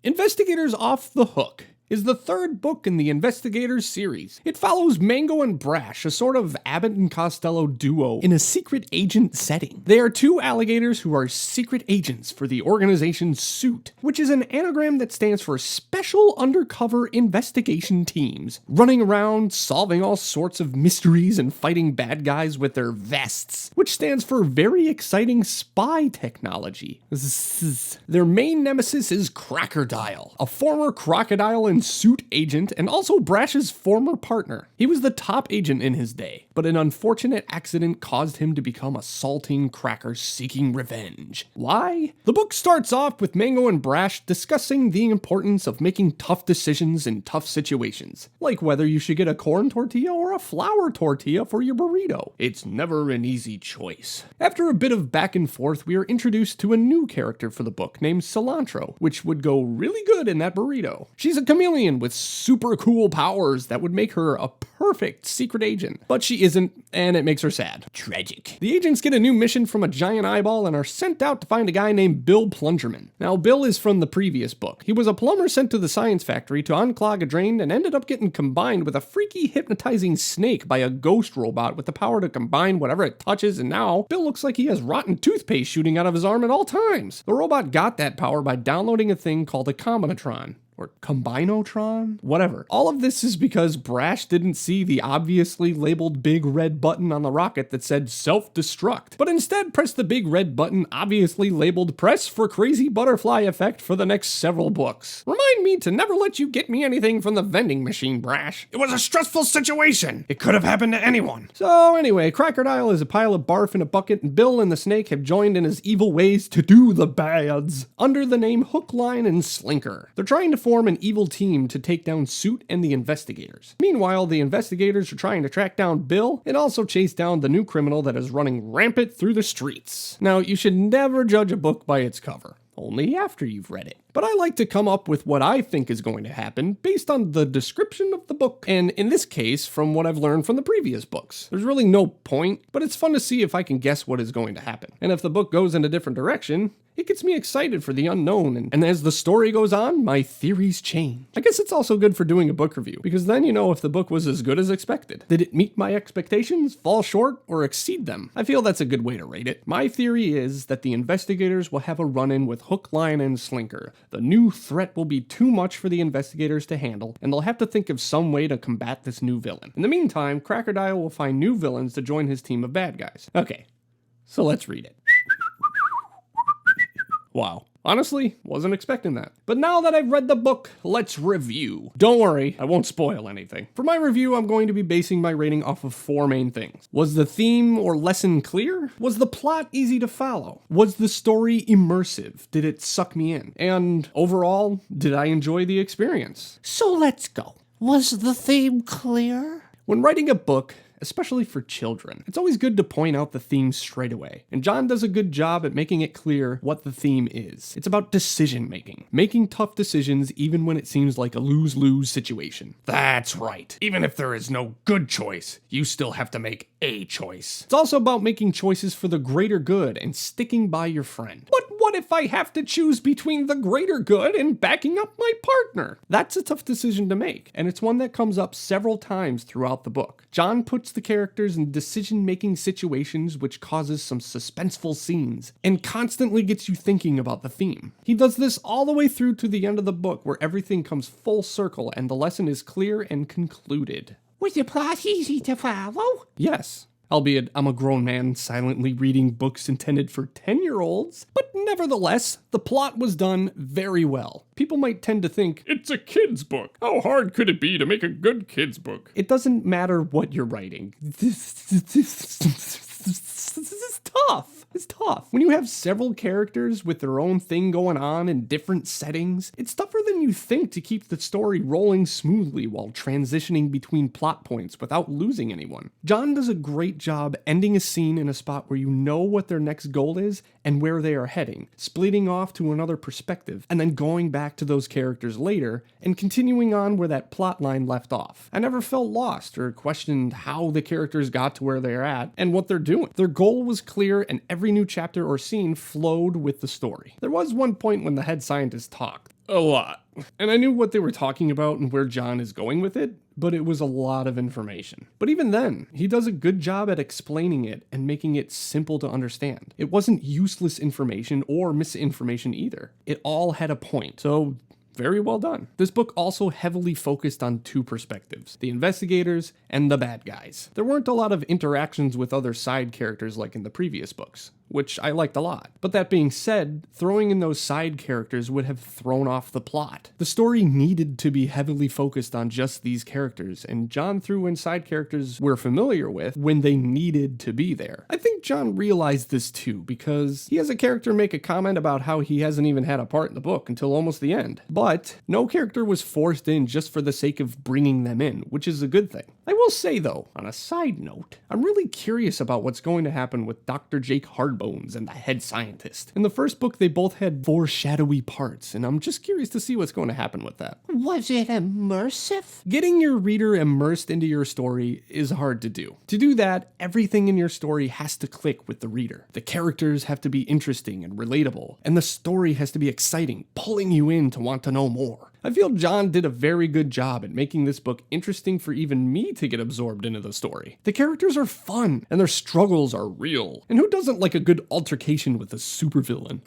Investigators Off the Hook is the third book in the Investigators series. It follows Mango and Brash, a sort of Abbott and Costello duo, in a secret agent setting. They are two alligators who are secret agents for the organization SUIT, which is an anagram that stands for Special Undercover Investigation Teams, running around solving all sorts of mysteries and fighting bad guys with their vests, which stands for Very Exciting Spy Technology. Their main nemesis is Crocodile, a former crocodile and SUIT agent, and also Brash's former partner. He was the top agent in his day, but an unfortunate accident caused him to become a saltine cracker seeking revenge. Why? The book starts off with Mango and Brash discussing the importance of making tough decisions in tough situations, like whether you should get a corn tortilla or a flour tortilla for your burrito. It's never an easy choice. After a bit of back and forth, we are introduced to a new character for the book named Cilantro, which would go really good in that burrito. She's a chameleon with super cool powers that would make her a perfect secret agent, but she isn't, and it makes her sad. Tragic. The agents get a new mission from a giant eyeball and are sent out to find a guy named Bill Plungerman. Now, Bill is from the previous book. He was a plumber sent to the science factory to unclog a drain and ended up getting combined with a freaky hypnotizing snake by a ghost robot with the power to combine whatever it touches, and now Bill looks like he has rotten toothpaste shooting out of his arm at all times. The robot got that power by downloading a thing called a combinatron. Or Combinotron? Whatever. All of this is because Brash didn't see the obviously labeled big red button on the rocket that said self-destruct, but instead pressed the big red button obviously labeled press for crazy butterfly effect for the next several books. Remind me to never let you get me anything from the vending machine, Brash. It was a stressful situation. It could have happened to anyone. So anyway, Crocodile is a pile of barf in a bucket, and Bill and the snake have joined in his evil ways to do the bads under the name Hook, Line, and Slinker. They're trying to form an evil team to take down SUIT and the investigators. Meanwhile, the investigators are trying to track down Bill and also chase down the new criminal that is running rampant through the streets. Now, you should never judge a book by its cover. Only after you've read it. But I like to come up with what I think is going to happen based on the description of the book, and in this case, from what I've learned from the previous books. There's really no point, but it's fun to see if I can guess what is going to happen. And if the book goes in a different direction, it gets me excited for the unknown, and as the story goes on, my theories change. I guess it's also good for doing a book review, because then you know if the book was as good as expected. Did it meet my expectations, fall short, or exceed them? I feel that's a good way to rate it. My theory is that the investigators will have a run-in with Hook, Line, and Slinker. The new threat will be too much for the investigators to handle, and they'll have to think of some way to combat this new villain. In the meantime, Crocodile will find new villains to join his team of bad guys. Okay, so let's read it. Wow. Honestly, wasn't expecting that. But now that I've read the book, let's review. Don't worry, I won't spoil anything. For my review, I'm going to be basing my rating off of four main things. Was the theme or lesson clear? Was the plot easy to follow? Was the story immersive? Did it suck me in? And overall, did I enjoy the experience? So let's go. Was the theme clear? When writing a book, especially for children, it's always good to point out the theme straight away. And John does a good job at making it clear what the theme is. It's about decision making. Making tough decisions even when it seems like a lose-lose situation. That's right. Even if there is no good choice, you still have to make a choice. It's also about making choices for the greater good and sticking by your friend. But what if I have to choose between the greater good and backing up my partner? That's a tough decision to make, and it's one that comes up several times throughout the book. John puts the characters in decision-making situations which causes some suspenseful scenes, and constantly gets you thinking about the theme. He does this all the way through to the end of the book where everything comes full circle and the lesson is clear and concluded. Was the plot easy to follow? Yes. Albeit, I'm a grown man silently reading books intended for 10-year-olds, but nevertheless, the plot was done very well. People might tend to think, it's a kid's book. How hard could it be to make a good kid's book? It doesn't matter what you're writing. This is tough. It's tough. When you have several characters with their own thing going on in different settings, it's tougher than you think to keep the story rolling smoothly while transitioning between plot points without losing anyone. John does a great job ending a scene in a spot where you know what their next goal is and where they are heading, splitting off to another perspective, and then going back to those characters later and continuing on where that plot line left off. I never felt lost or questioned how the characters got to where they're at and what they're doing. Their goal was clear and every new chapter or scene flowed with the story. There was one point when the head scientist talked. A lot. And I knew what they were talking about and where John is going with it, but it was a lot of information. But even then, he does a good job at explaining it and making it simple to understand. It wasn't useless information or misinformation either. It all had a point. So very well done. This book also heavily focused on two perspectives, the investigators and the bad guys. There weren't a lot of interactions with other side characters like in the previous books, which I liked a lot. But that being said, throwing in those side characters would have thrown off the plot. The story needed to be heavily focused on just these characters, and John threw in side characters we're familiar with when they needed to be there. I think John realized this too, because he has a character make a comment about how he hasn't even had a part in the book until almost the end. But no character was forced in just for the sake of bringing them in, which is a good thing. I will say though, on a side note, I'm really curious about what's going to happen with Dr. Jake Hardbones and the head scientist. In the first book, they both had foreshadowy parts, and I'm just curious to see what's going to happen with that. Was it immersive? Getting your reader immersed into your story is hard to do. To do that, everything in your story has to click with the reader. The characters have to be interesting and relatable, and the story has to be exciting, pulling you in to want to know more. I feel John did a very good job at making this book interesting for even me to get absorbed into the story. The characters are fun, and their struggles are real. And who doesn't like a good altercation with a supervillain?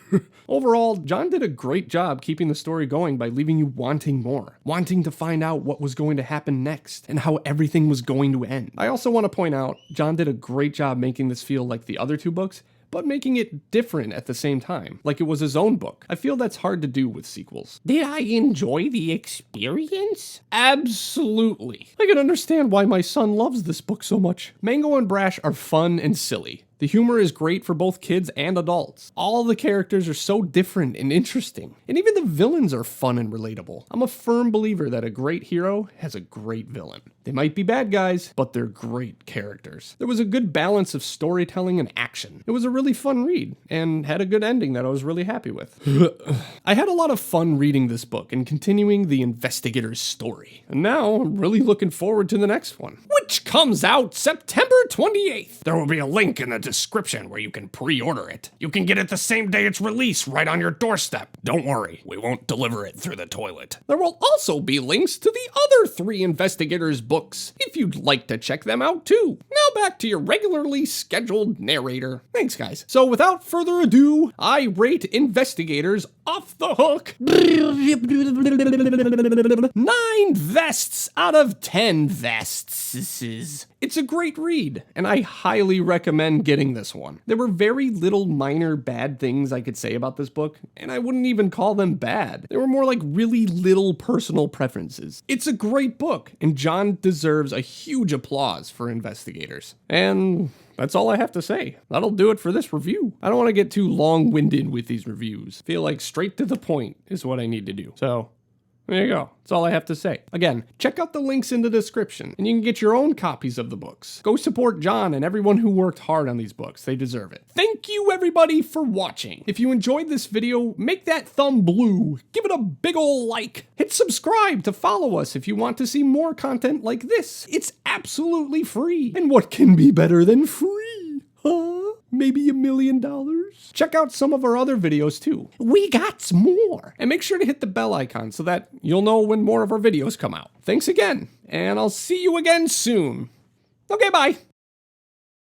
Overall, John did a great job keeping the story going by leaving you wanting more, wanting to find out what was going to happen next, and how everything was going to end. I also want to point out, John did a great job making this feel like the other two books, but making it different at the same time, like it was his own book. I feel that's hard to do with sequels. Did I enjoy the experience? Absolutely. I can understand why my son loves this book so much. Mango and Brash are fun and silly. The humor is great for both kids and adults. All the characters are so different and interesting, and even the villains are fun and relatable. I'm a firm believer that a great hero has a great villain. They might be bad guys, but they're great characters. There was a good balance of storytelling and action. It was a really fun read, and had a good ending that I was really happy with. I had a lot of fun reading this book and continuing the investigator's story. And now I'm really looking forward to the next one, which comes out September 28th. There will be a link in the description where you can pre-order it. You can get it the same day it's released right on your doorstep. Don't worry, we won't deliver it through the toilet. There will also be links to the other 3 investigators books if you'd like to check them out too. Now back to your regularly scheduled narrator. Thanks guys. So without further ado, I rate Investigators Off the Hook 9 vests out of 10 vests. It's a great read, and I highly recommend getting this one. There were very little minor bad things I could say about this book, and I wouldn't even call them bad. They were more like really little personal preferences. It's a great book, and John deserves a huge applause for Investigators. And that's all I have to say. That'll do it for this review. I don't want to get too long-winded with these reviews. Feel like straight to the point is what I need to do. So there you go. That's all I have to say. Again, check out the links in the description, and you can get your own copies of the books. Go support John and everyone who worked hard on these books. They deserve it. Thank you, everybody, for watching. If you enjoyed this video, make that thumb blue. Give it a big ol' like. Hit subscribe to follow us if you want to see more content like this. It's absolutely free. And what can be better than free? Huh? Maybe $1 million? Check out some of our other videos too. We got more. And make sure to hit the bell icon so that you'll know when more of our videos come out. Thanks again, and I'll see you again soon. Okay, bye.